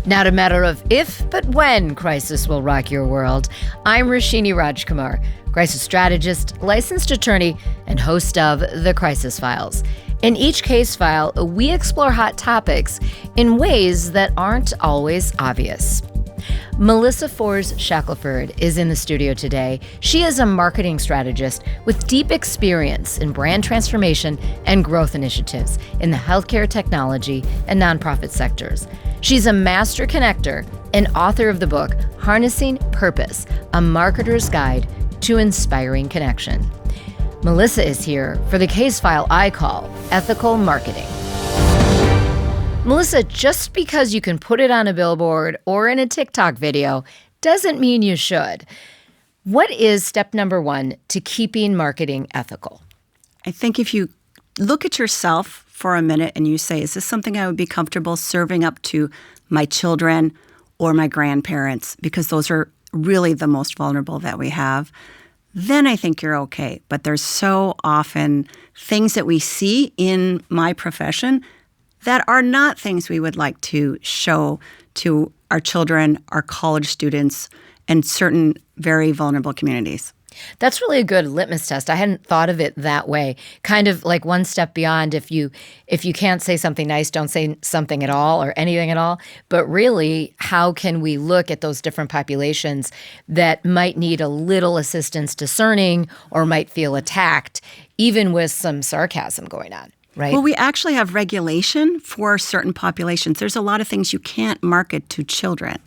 Not a matter of if, but when crisis will rock your world. I'm Roshini Rajkumar, crisis strategist, licensed attorney, and host of The Crisis Files. In each case file, we explore hot topics in ways that aren't always obvious. Melissa Fors Shackelford is in the studio today. She is a marketing strategist with deep experience in brand transformation and growth initiatives in the healthcare, technology, and nonprofit sectors. She's a master connector and author of the book, Harnessing Purpose, A Marketer's Guide to Inspiring Connection. Melissa is here for the case file I call Ethical Marketing. Melissa, just because you can put it on a billboard or in a TikTok video doesn't mean you should. What is step number one to keeping marketing ethical? I think if you look at yourself for a minute and you say, is this something I would be comfortable serving up to my children or my grandparents? Because those are really the most vulnerable that we have. Then I think you're okay. But there's so often things that we see in my profession that are not things we would like to show to our children, our college students, and certain very vulnerable communities. That's really a good litmus test. I hadn't thought of it that way. Kind of like one step beyond, if you can't say something nice, don't say something at all or anything at all. But really, how can we look at those different populations that might need a little assistance discerning or might feel attacked, even with some sarcasm going on? Right. Well, we actually have regulation for certain populations. There's a lot of things you can't market to children.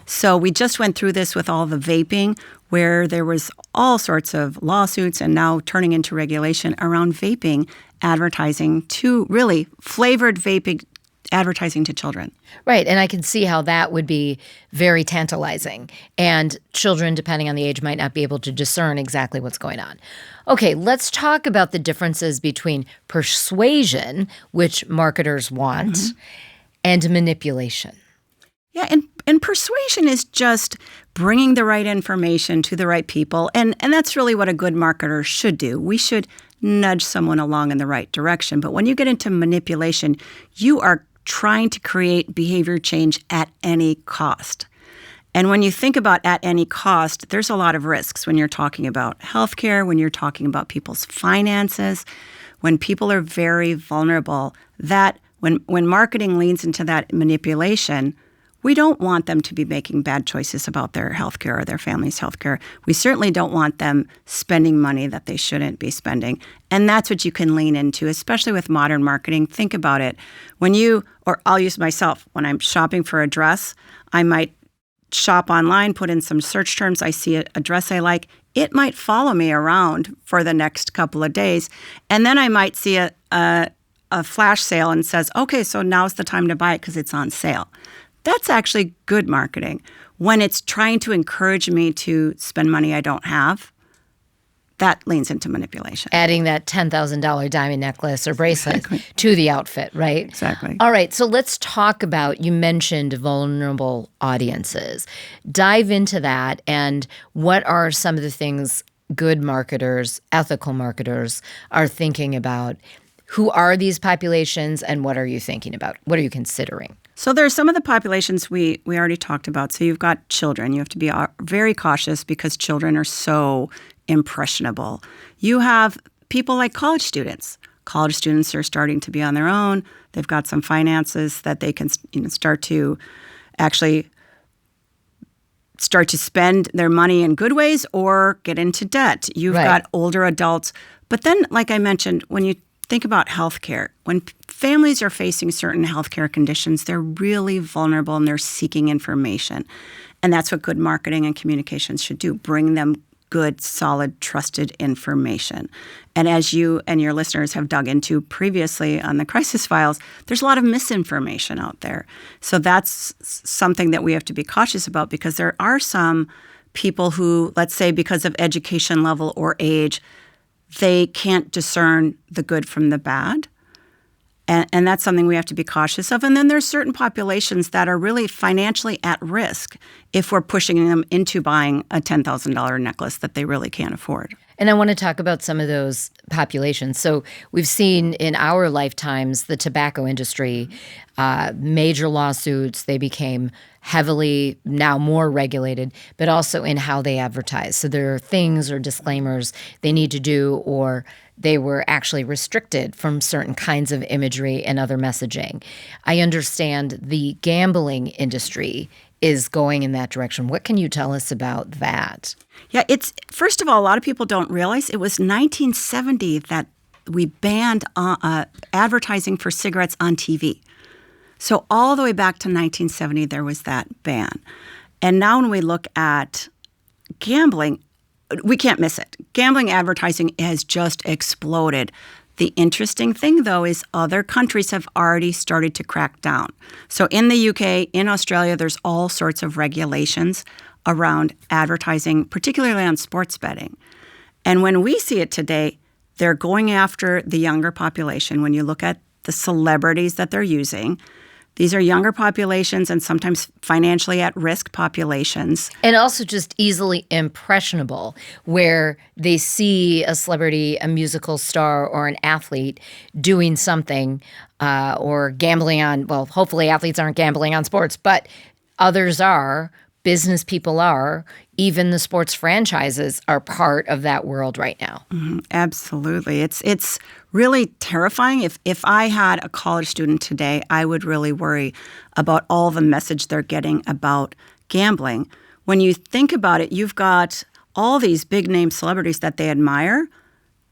So we just went through this with all the vaping, where there was all sorts of lawsuits and now turning into regulation around vaping advertising to really flavored vaping advertising to children. Right. And I can see how that would be very tantalizing. And children, depending on the age, might not be able to discern exactly what's going on. Okay, let's talk about the differences between persuasion, which marketers want, and manipulation. Yeah, and persuasion is just bringing the right information to the right people. And that's really what a good marketer should do. We should nudge someone along in the right direction. But when you get into manipulation, you are trying to create behavior change at any cost. And when you think about at any cost, there's a lot of risks when you're talking about healthcare, when you're talking about people's finances, when people are very vulnerable, that when marketing leans into that manipulation, we don't want them to be making bad choices about their healthcare or their family's healthcare. We certainly don't want them spending money that they shouldn't be spending. And that's what you can lean into, especially with modern marketing. Think about it. Or I'll use myself, when I'm shopping for a dress, I might shop online, put in some search terms. I see a dress I like. It might follow me around for the next couple of days. And then I might see a flash sale and says, okay, so now's the time to buy it because it's on sale. That's actually good marketing. When it's trying to encourage me to spend money I don't have, that leans into manipulation. Adding that $10,000 diamond necklace or bracelet to the outfit, right? Exactly. All right, so let's talk about, you mentioned vulnerable audiences. Dive into that, and what are some of the things good marketers, ethical marketers, are thinking about? Who are these populations, and what are you thinking about? What are you considering? So there's some of the populations we already talked about. So you've got children. You have to be very cautious because children are so impressionable. You have people like college students. College students are starting to be on their own. They've got some finances that they can start to spend their money in good ways or get into debt. You've got older adults. But then, like I mentioned, when you think about healthcare, when families are facing certain healthcare conditions, they're really vulnerable and they're seeking information. And that's what good marketing and communications should do, bring them good, solid, trusted information. And as you and your listeners have dug into previously on the Crisis Files, there's a lot of misinformation out there. So that's something that we have to be cautious about, because there are some people who, let's say because of education level or age, they can't discern the good from the bad. And that's something we have to be cautious of. And then there's certain populations that are really financially at risk if we're pushing them into buying a $10,000 necklace that they really can't afford. And I want to talk about some of those populations. So we've seen in our lifetimes the tobacco industry, major lawsuits. They became heavily, now more regulated, but also in how they advertise. So there are things or disclaimers they need to do, or they were actually restricted from certain kinds of imagery and other messaging. I understand the gambling industry is going in that direction. What can you tell us about that? Yeah, it's first of all, a lot of people don't realize it was 1970 that we banned advertising for cigarettes on TV. So all the way back to 1970, there was that ban. And now when we look at gambling, we can't miss it. Gambling advertising has just exploded. The interesting thing, though, is other countries have already started to crack down. So in the UK, in Australia, there's all sorts of regulations around advertising, particularly on sports betting. And when we see it today, they're going after the younger population. When you look at the celebrities that they're using, these are younger populations and sometimes financially at-risk populations. And also just easily impressionable, where they see a celebrity, a musical star, or an athlete doing something or gambling on, well, hopefully athletes aren't gambling on sports, but others are, business people are, even the sports franchises are part of that world right now. Mm-hmm, absolutely. It's really terrifying. If I had a college student today, I would really worry about all the message they're getting about gambling. When you think about it, you've got all these big-name celebrities that they admire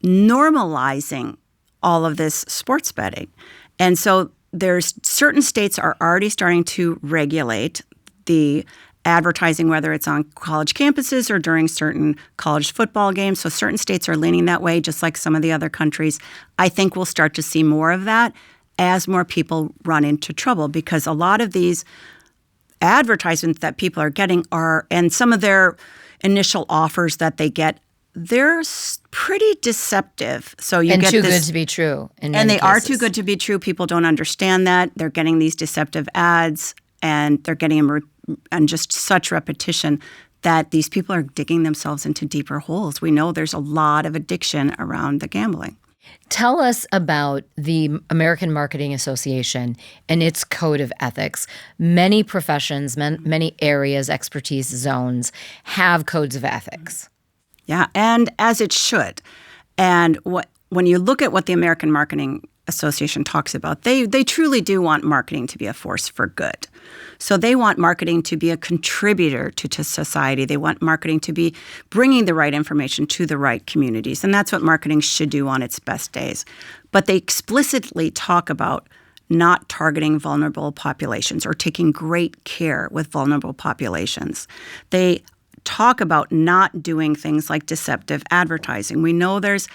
normalizing all of this sports betting. And so there's certain states are already starting to regulate the advertising, whether it's on college campuses or during certain college football games. So certain states are leaning that way, just like some of the other countries. I think we'll start to see more of that as more people run into trouble, because a lot of these advertisements that people are getting are, and some of their initial offers that they get, they're pretty deceptive. So you and get too this, good to be true. And they are too good to be true. People don't understand that. They're getting these deceptive ads, and they're getting them and just such repetition that these people are digging themselves into deeper holes. We know there's a lot of addiction around the gambling. Tell us about the American Marketing Association and its code of ethics. Many professions, many areas, expertise zones have codes of ethics. Yeah, and as it should. And when you look at what the American Marketing Association talks about, they truly do want marketing to be a force for good. So they want marketing to be a contributor to society. They want marketing to be bringing the right information to the right communities. And that's what marketing should do on its best days. But they explicitly talk about not targeting vulnerable populations or taking great care with vulnerable populations. They talk about not doing things like deceptive advertising. We know there's,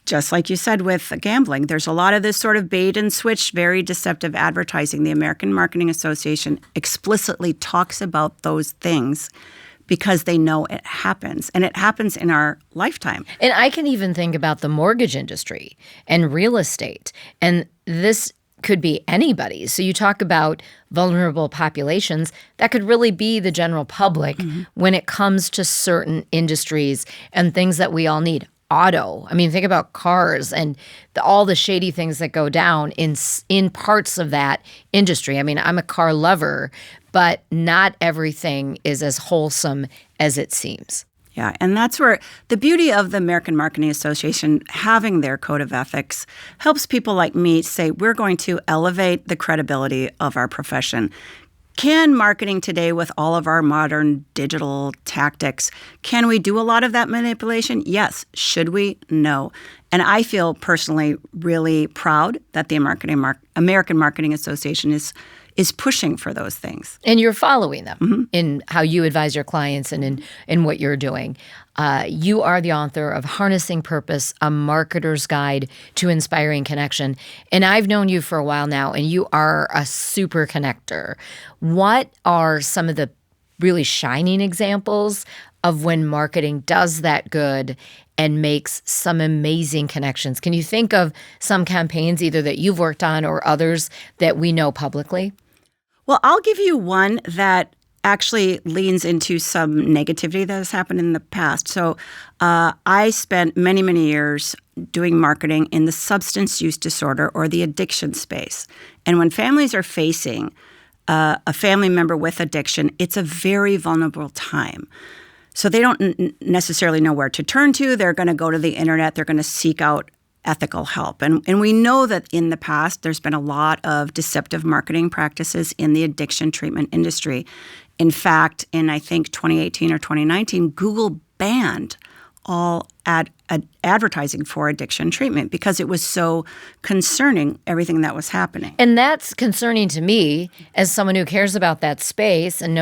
just like you said with gambling, there's a lot of this sort of bait and switch, very deceptive advertising. The American Marketing Association explicitly talks about those things because they know it happens, and it happens in our lifetime. And I can even think about the mortgage industry and real estate, and this could be anybody. So you talk about vulnerable populations, that could really be the general public when it comes to certain industries and things that we all need. Auto. I mean, think about cars and all the shady things that go down in parts of that industry. I mean, I'm a car lover, but not everything is as wholesome as it seems. Yeah, and that's where the beauty of the American Marketing Association having their code of ethics helps people like me say, we're going to elevate the credibility of our profession. Can marketing today, with all of our modern digital tactics, can we do a lot of that manipulation? Yes. Should we? No. And I feel personally really proud that the American Marketing Association is pushing for those things. And you're following them in how you advise your clients and in what you're doing. You are the author of Harnessing Purpose, A Marketer's Guide to Inspiring Connection. And I've known you for a while now, and you are a super connector. What are some of the really shining examples of when marketing does that good and makes some amazing connections? Can you think of some campaigns either that you've worked on or others that we know publicly? Well, I'll give you one that actually leans into some negativity that has happened in the past. So I spent many, many years doing marketing in the substance use disorder or the addiction space. And when families are facing a family member with addiction, it's a very vulnerable time. So they don't necessarily know where to turn to. They're going to go to the internet. They're going to seek out ethical help. And we know that in the past, there's been a lot of deceptive marketing practices in the addiction treatment industry. In fact, in I think 2018 or 2019, Google banned all advertising for addiction treatment because it was so concerning, everything that was happening. And that's concerning to me as someone who cares about that space and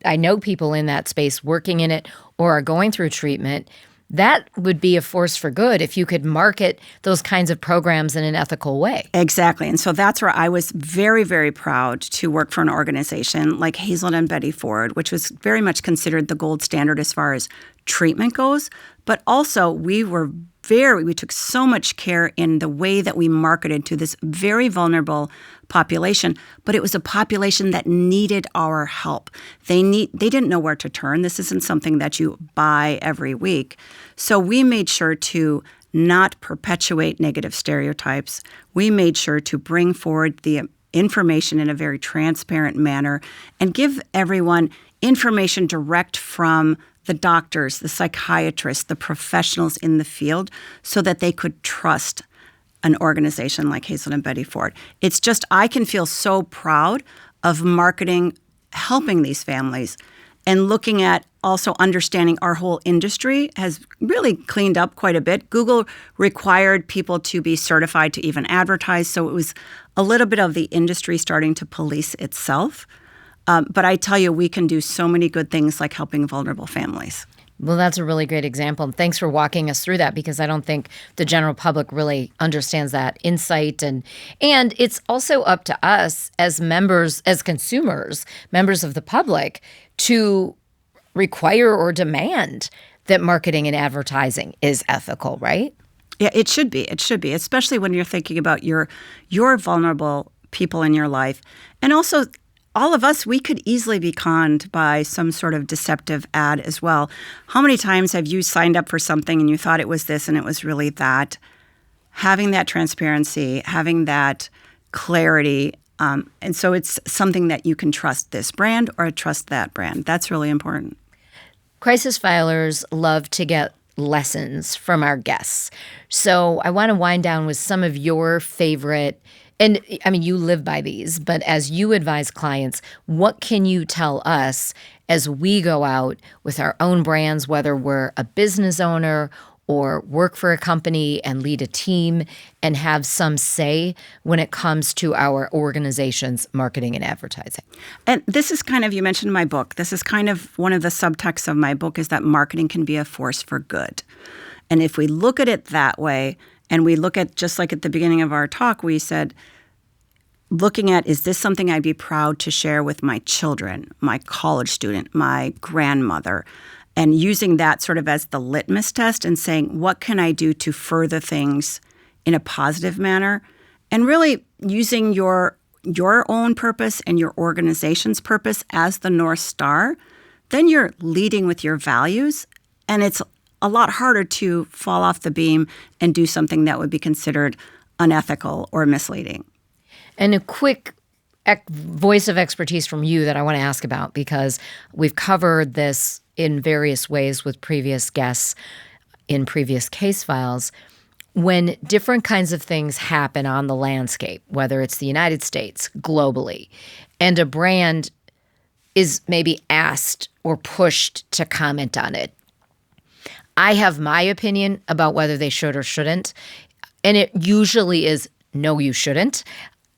I know people in that space working in it or are going through treatment. That would be a force for good if you could market those kinds of programs in an ethical way. Exactly. And so that's where I was very, very proud to work for an organization like Hazelden and Betty Ford, which was very much considered the gold standard as far as treatment goes. But also we took so much care in the way that we marketed to this very vulnerable population, but it was a population that needed our help. They didn't know where to turn. This isn't something that you buy every week. So we made sure to not perpetuate negative stereotypes. We made sure to bring forward the information in a very transparent manner and give everyone information direct from the doctors, the psychiatrists, the professionals in the field so that they could trust an organization like Hazelden and Betty Ford. It's just, I can feel so proud of marketing, helping these families, and looking at also understanding our whole industry has really cleaned up quite a bit. Google required people to be certified to even advertise, so it was a little bit of the industry starting to police itself. But I tell you, we can do so many good things like helping vulnerable families. Well, that's a really great example. And thanks for walking us through that because I don't think the general public really understands that insight. And it's also up to us as members, as consumers, members of the public, to require or demand that marketing and advertising is ethical, right? Yeah, it should be. It should be, especially when you're thinking about your vulnerable people in your life. And also, all of us, we could easily be conned by some sort of deceptive ad as well. How many times have you signed up for something and you thought it was this and it was really that? Having that transparency, having that clarity, and so it's something that you can trust this brand or trust that brand. That's really important. Crisis filers love to get lessons from our guests. So I want to wind down with some of your favorite. And I mean, you live by these, but as you advise clients, what can you tell us as we go out with our own brands, whether we're a business owner or work for a company and lead a team and have some say when it comes to our organization's marketing and advertising? And this is kind of, you mentioned my book. This is kind of one of the subtexts of my book is that marketing can be a force for good. And if we look at it that way, and we look at, just like at the beginning of our talk, we said, looking at, is this something I'd be proud to share with my children, my college student, my grandmother, and using that sort of as the litmus test and saying, what can I do to further things in a positive manner? And really using your own purpose and your organization's purpose as the North Star, then you're leading with your values, and it's a lot harder to fall off the beam and do something that would be considered unethical or misleading. And a quick voice of expertise from you that I want to ask about, because we've covered this in various ways with previous guests in previous case files. When different kinds of things happen on the landscape, whether it's the United States, globally, and a brand is maybe asked or pushed to comment on it, I have my opinion about whether they should or shouldn't, and it usually is no, you shouldn't,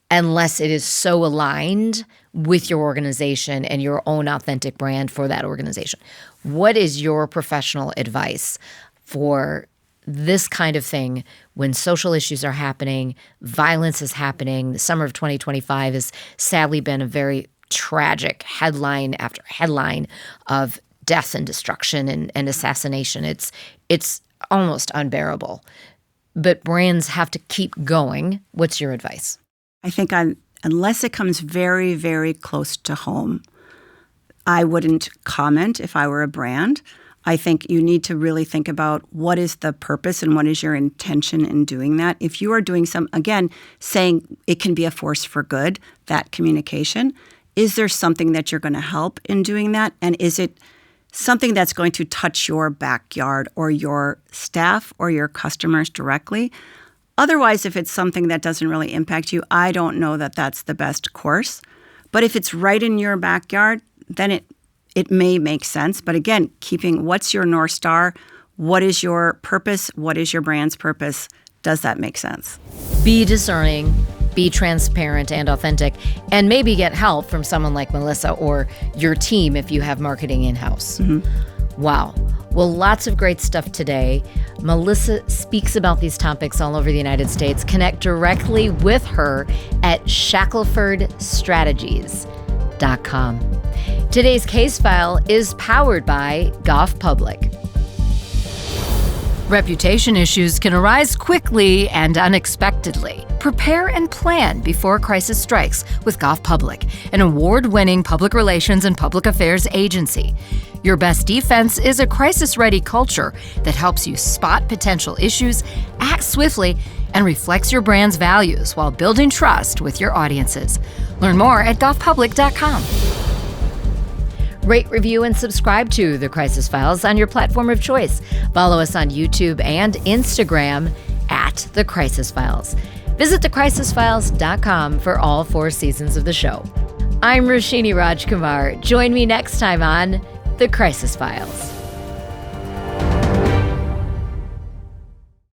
unless it is so aligned with your organization and your own authentic brand for that organization. What is your professional advice for this kind of thing when social issues are happening, violence is happening? The summer of 2025 has sadly been a very tragic headline after headline of death and destruction and assassination. It's almost unbearable. But brands have to keep going. What's your advice? I think unless it comes very, very close to home, I wouldn't comment if I were a brand. I think you need to really think about what is the purpose and what is your intention in doing that. If you are doing saying it can be a force for good, that communication, is there something that you're going to help in doing that? And is it something that's going to touch your backyard or your staff or your customers directly? Otherwise, if it's something that doesn't really impact you, I don't know that that's the best course. But if it's right in your backyard, then it may make sense. But again, what's your North Star? What is your purpose? What is your brand's purpose? Does that make sense? Be discerning, be transparent and authentic, and maybe get help from someone like Melissa or your team if you have marketing in-house. Mm-hmm. Wow. Well, lots of great stuff today. Melissa speaks about these topics all over the United States. Connect directly with her at shackelfordstrategies.com. Today's case file is powered by Goff Public. Reputation issues can arise quickly and unexpectedly. Prepare and plan before a crisis strikes with Goff Public, an award-winning public relations and public affairs agency. Your best defense is a crisis-ready culture that helps you spot potential issues, act swiftly, and reflects your brand's values while building trust with your audiences. Learn more at goffpublic.com. Rate, review, and subscribe to The Crisis Files on your platform of choice. Follow us on YouTube and Instagram at The Crisis Files. Visit thecrisisfiles.com for all 4 seasons of the show. I'm Roshini Rajkumar. Join me next time on The Crisis Files.